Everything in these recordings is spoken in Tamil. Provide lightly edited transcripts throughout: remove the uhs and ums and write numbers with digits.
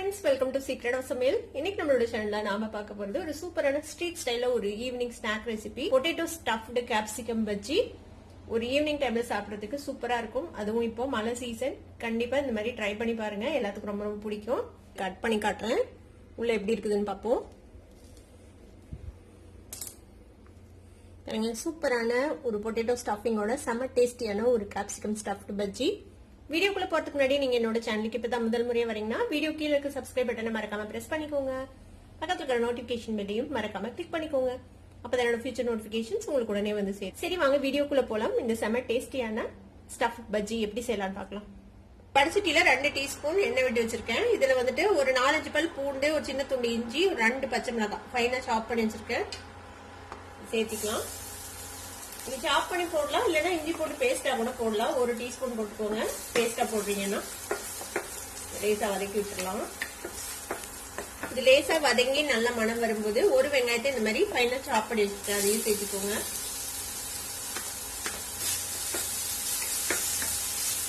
friends, welcome to Secret of Samil. இன்னைக்கு நம்மளோட சேனல்ல நாம பார்க்க போறது ஒரு சூப்பரான ஸ்ட்ரீட் ஸ்டைல்ல ஒரு evening snack recipe potato stuffed capsicum bajji. ஒரு ஈவினிங் டைம்ல சாப்பிடுறதுக்கு சூப்பரா இருக்கும். அதுவும் இப்போ மழை சீசன். கண்டிப்பா இந்த மாதிரி ட்ரை பண்ணி பாருங்க, எல்லாத்துக்கும் ரொம்ப ரொம்ப பிடிக்கும். கட் பண்ணி காட்டுறேன், உள்ள எப்படி இருக்குதுன்னு பார்ப்போம். சூப்பரான ஒரு பொட்டேட்டோ ஸ்டஃபிங்கோட செம டேஸ்டியான ஒரு கேப்சிகம் ஸ்டஃப்டு பஜ்ஜி. வீடியோக்குள்ள போறதுக்கு முன்னாடி நீங்க என்னோட சேனலுக்கு இப்பதான் முதல் முறையா வரீங்கன்னா வீடியோ கீழே இருக்க சப்ஸ்கிரைப் பட்டனை மறக்காம பிரஸ் பண்ணிக்கோங்க. பக்கத்துல இருக்கிற நோட்டிபிகேஷன் பெல்லையும் மறக்காம கிளிக் பண்ணிக்கோங்க. அப்பதான் என்னோட ஃபியூச்சர் நோட்டிபிகேஷன்ஸ் உங்களுக்கு உடனே வந்து சேரும். சரி வாங்க வீடியோக்குள்ள போலாம். இந்த செம டேஸ்டியான ஸ்டஃப் பஜ்ஜி எப்படி செய்யலாம்னு பார்க்கலாம். பச்சட்டியில 2 டீஸ்பூன் எண்ணெய் விட்டு வச்சிருக்கேன். இதுல வந்துட்டு ஒரு 4-5 பல் பூண்டு, ஒரு சின்ன துண்டு இஞ்சி, ஒரு 2 பச்சை மிளகாய் ஃபைனா சாப் பண்ணி வச்சிருக்கேன். சேர்த்திக்கலாம். இது சாப் பண்ணி போடலாம், இல்லைன்னா இஞ்சி போட்டு பேஸ்டா கூட போடலாம். 1 டீஸ்பூன் போட்டுக்கோங்க. பேஸ்டா போடுறீங்கன்னா லேசா வதக்கி விட்டுடலாம். இது லேசா வதங்கி நல்ல மணம் வரும்போது ஒரு வெங்காயத்தை இந்த மாதிரி ஃபைனா சாப் பண்ணி வச்சுட்டு அதையும் சேர்த்துக்கோங்க.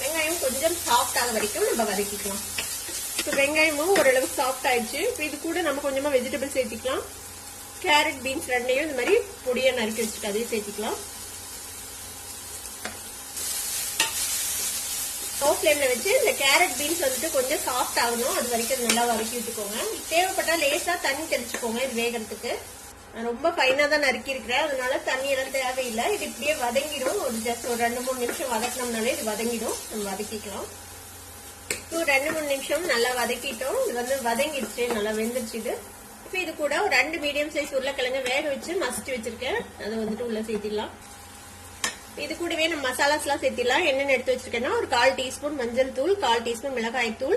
வெங்காயம் கொஞ்சம் சாஃப்ட் ஆக வரைக்கும் நம்ம வதக்கிக்கலாம். இப்போ வெங்காயமும் ஓரளவு சாஃப்ட் ஆயிடுச்சு. இப்போ இது கூட நம்ம கொஞ்சமா வெஜிடபிள் சேர்த்திக்கலாம். கேரட், பீன்ஸ் ரெண்டையும் இந்த மாதிரி பொடியா நறுக்கி வச்சுட்டு அதையும் சேர்த்திக்கலாம். லோ ஃப்ளேம்ல வச்சு இந்த கேரட் பீன்ஸ் வந்துட்டு கொஞ்சம் சாஃப்ட் ஆகணும், அது வரைக்கும் நல்லா வதக்கி விட்டுக்கோங்க. தேவைப்பட்டா லேசா தண்ணி தெளிச்சுக்கோங்க இது வேகிறதுக்கு. நான் ரொம்ப ஃபைனா தான் நறுக்கி இருக்கிறேன், அதனால தண்ணி எல்லாம் தேவையில்லை. இது இப்படியே வதங்கிடும். ஒரு ஜஸ்ட் ஒரு 2-3 நிமிஷம் வதக்கினோம்னாலே இது வதங்கிடும். நம்ம வதக்கிக்கலாம். இப்போ 2-3 நிமிஷம் நல்லா வதக்கிட்டோம். இது வந்து வதங்கிடுச்சு, நல்லா வெந்துருச்சு. இது இப்போ இது கூட ஒரு 2 மீடியம் சைஸ் உருளைக்கிழங்கு வேக வச்சு மசிச்சு வச்சிருக்கேன், அதை வந்துட்டு உள்ள சேர்த்திடலாம். இது கூடவே நம்ம மசாலாஸ் எல்லாம் சேர்த்திடலாம். என்னென்ன எடுத்து வச்சிருக்கேன்னா ஒரு 1/4 டீஸ்பூன் மஞ்சள் தூள், 1/4 டீஸ்பூன் மிளகாய் தூள்,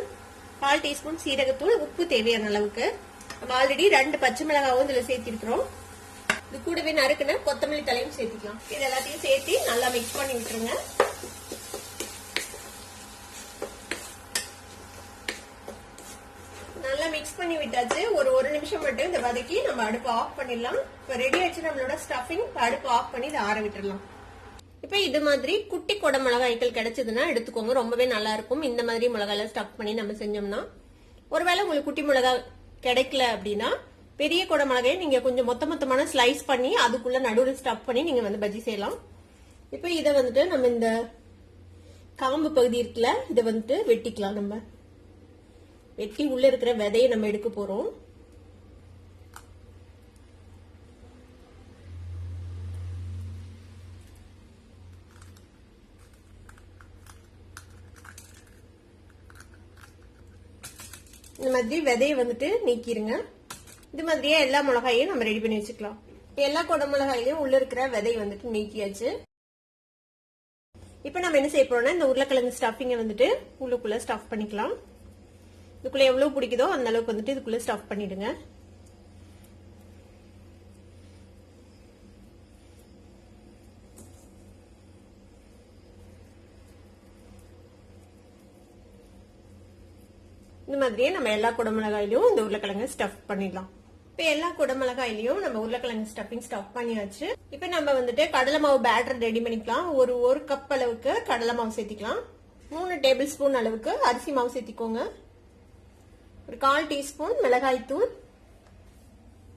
1/4 டீஸ்பூன் சீரகத்தூள், உப்பு தேவையான அளவுக்கு. நம்ம ஆல்ரெடி 2 பச்சை மிளகாவும் இதுல சேர்த்திருக்கிறோம். இது கூடவே நறுக்குன கொத்தமல்லி தலையும் சேர்த்திக்கலாம். இது எல்லாத்தையும் சேர்த்து நல்லா மிக்ஸ் பண்ணி விட்டுருங்க. நல்லா மிக்ஸ் பண்ணி விட்டாச்சு. ஒரு நிமிஷம் மட்டும் இந்த வதக்கி நம்ம அடுப்பு ஆஃப் பண்ணிடலாம். இப்ப ரெடி ஆயிடுச்சு நம்மளோட ஸ்டஃபிங். அடுப்பு ஆஃப் பண்ணி இதை ஆற விட்டுறலாம். இப்ப இது மாதிரி குட்டி கொடை மிளகாய்கள் கிடைச்சதுன்னா எடுத்துக்கோங்க, ரொம்பவே நல்லா இருக்கும். இந்த மாதிரி மிளகாயில ஸ்டஃப் பண்ணி நம்ம செஞ்சோம்னா. ஒருவேளை உங்களுக்கு குட்டி மிளகாய் கிடைக்கல அப்படின்னா பெரிய கொடை மிளகாயை நீங்க கொஞ்சம் மொத்தமான ஸ்லைஸ் பண்ணி அதுக்குள்ள நடுவில் ஸ்டஃப் பண்ணி நீங்க வந்து பஜ்ஜி செய்யலாம். இப்ப இதை வந்துட்டு நம்ம இந்த காம்பு பகுதி இருக்குல்ல, இதை வந்துட்டு வெட்டிக்கலாம். நம்ம வெட்டி உள்ள இருக்கிற விதையை நம்ம எடுக்க போறோம். இந்த மாதிரி விதையை வந்துட்டு நீக்கிருங்க. இது மாதிரியே எல்லா மிளகாயும் நம்ம ரெடி பண்ணி வச்சுக்கலாம். எல்லா கொடை மிளகாயிலையும் உள்ள இருக்கிற விதையை வந்துட்டு நீக்கியாச்சு. இப்ப நம்ம என்ன செய்ய போறோம்னா இந்த உருளைக்கிழங்கு ஸ்டஃபிங்கை வந்துட்டு உள்ளுக்குள்ள ஸ்டஃப் பண்ணிக்கலாம். இதுக்குள்ள எவ்வளவு பிடிக்குதோ அந்த அளவுக்கு வந்துட்டு இதுக்குள்ள ஸ்டஃப் பண்ணிடுங்க. இந்த மாதிரியே நம்ம எல்லா குடமிளகாயிலையும் இந்த உருளைக்கிழங்கு ஸ்டஃப் பண்ணிடலாம். இப்ப எல்லா குடமிளகாயிலையும் நம்ம உருளைக்கிழங்கு ஸ்டஃபிங் ஸ்டஃப் பண்ணியாச்சு. இப்ப நம்ம வந்துட்டு கடலை மாவு பேட்டர் ரெடி பண்ணிக்கலாம். ஒரு கப் அளவுக்கு கடலை மாவு சேர்த்திக்கலாம். 3 டேபிள் ஸ்பூன் அளவுக்கு அரிசி மாவு சேர்த்திக்கோங்க. ஒரு 1/4 டீஸ்பூன் மிளகாய் தூள்,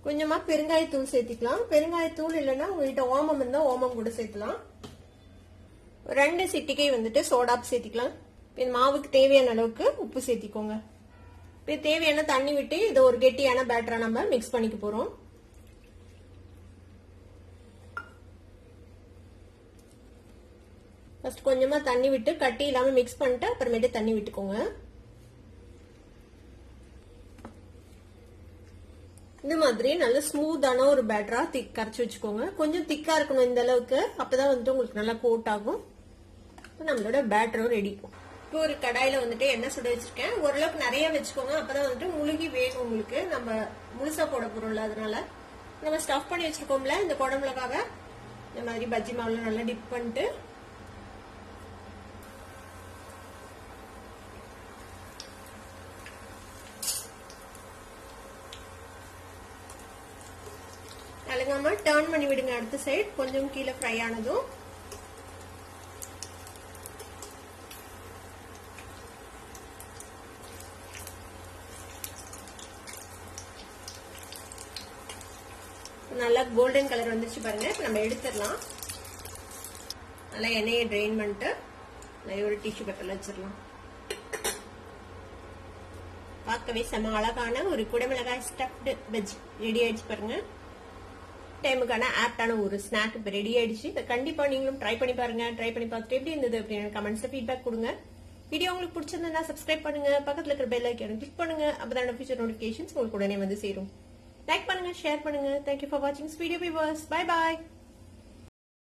கொஞ்சமா பெருங்காயத்தூள் சேர்த்திக்கலாம். பெருங்காயத்தூள் இல்லைன்னா உங்ககிட்ட ஓமம் இருந்தா ஓமம் கூட சேர்த்துலாம். 2 சிட்டிகை வந்துட்டு சோடாப் சேர்த்திக்கலாம். மாவுக்கு தேவையான அளவுக்கு உப்பு சேர்த்திக்கோங்க. இப்போ தேவையான தண்ணி விட்டு இதை ஒரு கெட்டியான பேட்டரா நம்ம மிக்ஸ் பண்ணிக்க போறோம். ஃபர்ஸ்ட் கொஞ்சமா தண்ணி விட்டு கட்டி இல்லாம மிக்ஸ் பண்ணிட்டு அப்புறமேட்டு தண்ணி விட்டுக்கோங்க. இந்த மாதிரி நல்ல ஸ்மூத்தான ஒரு பேட்டரா கரைச்சி வச்சுக்கோங்க. கொஞ்சம் திக்கா இருக்கணும் இந்த அளவுக்கு, அப்பதான் வந்துட்டு உங்களுக்கு நல்லா கோட் ஆகும். நம்மளோட பேட்டரும் ரெடி. இப்போ ஒரு கடாயில வந்துட்டு எண்ணெய் சுட வச்சிருக்கேன். ஓரளவுக்கு நிறைய வச்சுக்கோங்க, அப்பதான் வந்துட்டு முழுகி வேகும் உங்களுக்கு. நம்ம முழுசா போட போறோம்ல, அதனால நம்ம ஸ்டஃப் பண்ணி வச்சிருக்கோம்ல இந்த கொடை மிளகாவை இந்த மாதிரி பஜ்ஜி மாவுல நல்லா டிப் பண்ணிட்டு அலங்காம டர்ன் பண்ணி விடுங்க. அடுத்த சைடு கொஞ்சம் கீழே ஃப்ரை ஆனதும் நல்லா கோல்டன் கலர் வந்துச்சு பாருங்க. இப்போ நம்ம எடுத்துடலாம். நல்லா எண்ணெயை ட்ரெயின் பண்ணிட்டு ஒரு டிஷ்யூ பேப்பர்ல வச்சிடலாம். பார்க்கவே செம அழகான ஒரு குடமிளகாய் ஸ்டஃப்டு பஜ்ஜி ரெடி ஆயிடுச்சு பாருங்க. டைமுக்கான ஆப்டான ஒரு ஸ்நாக் இப்போ ரெடி ஆயிடுச்சு. இதை கண்டிப்பா நீங்களும் ட்ரை பண்ணி பாருங்க. ட்ரை பண்ணி பார்த்துட்டு எப்படி இருந்தது அப்படின்னு கமெண்ட்ஸ்ல ஃபீட்பேக் கொடுங்க. வீடியோ உங்களுக்கு பிடிச்சிருந்தா சப்ஸ்கிரைப் பண்ணுங்க, பக்கத்துல இருக்கிற பெல் ஐக்கானை கிளிக் பண்ணுங்க. அப்பதான் ஃபியூச்சர் நோட்டிபிகேஷன்ஸ் உங்களுக்கு உடனே வந்து சேரும். லைக் பண்ணுங்க, ஷேர் பண்ணுங்க. தேங்க்யூ ஃபார் வாட்சிங் வீடியோ வியூவர்ஸ். Bye bye.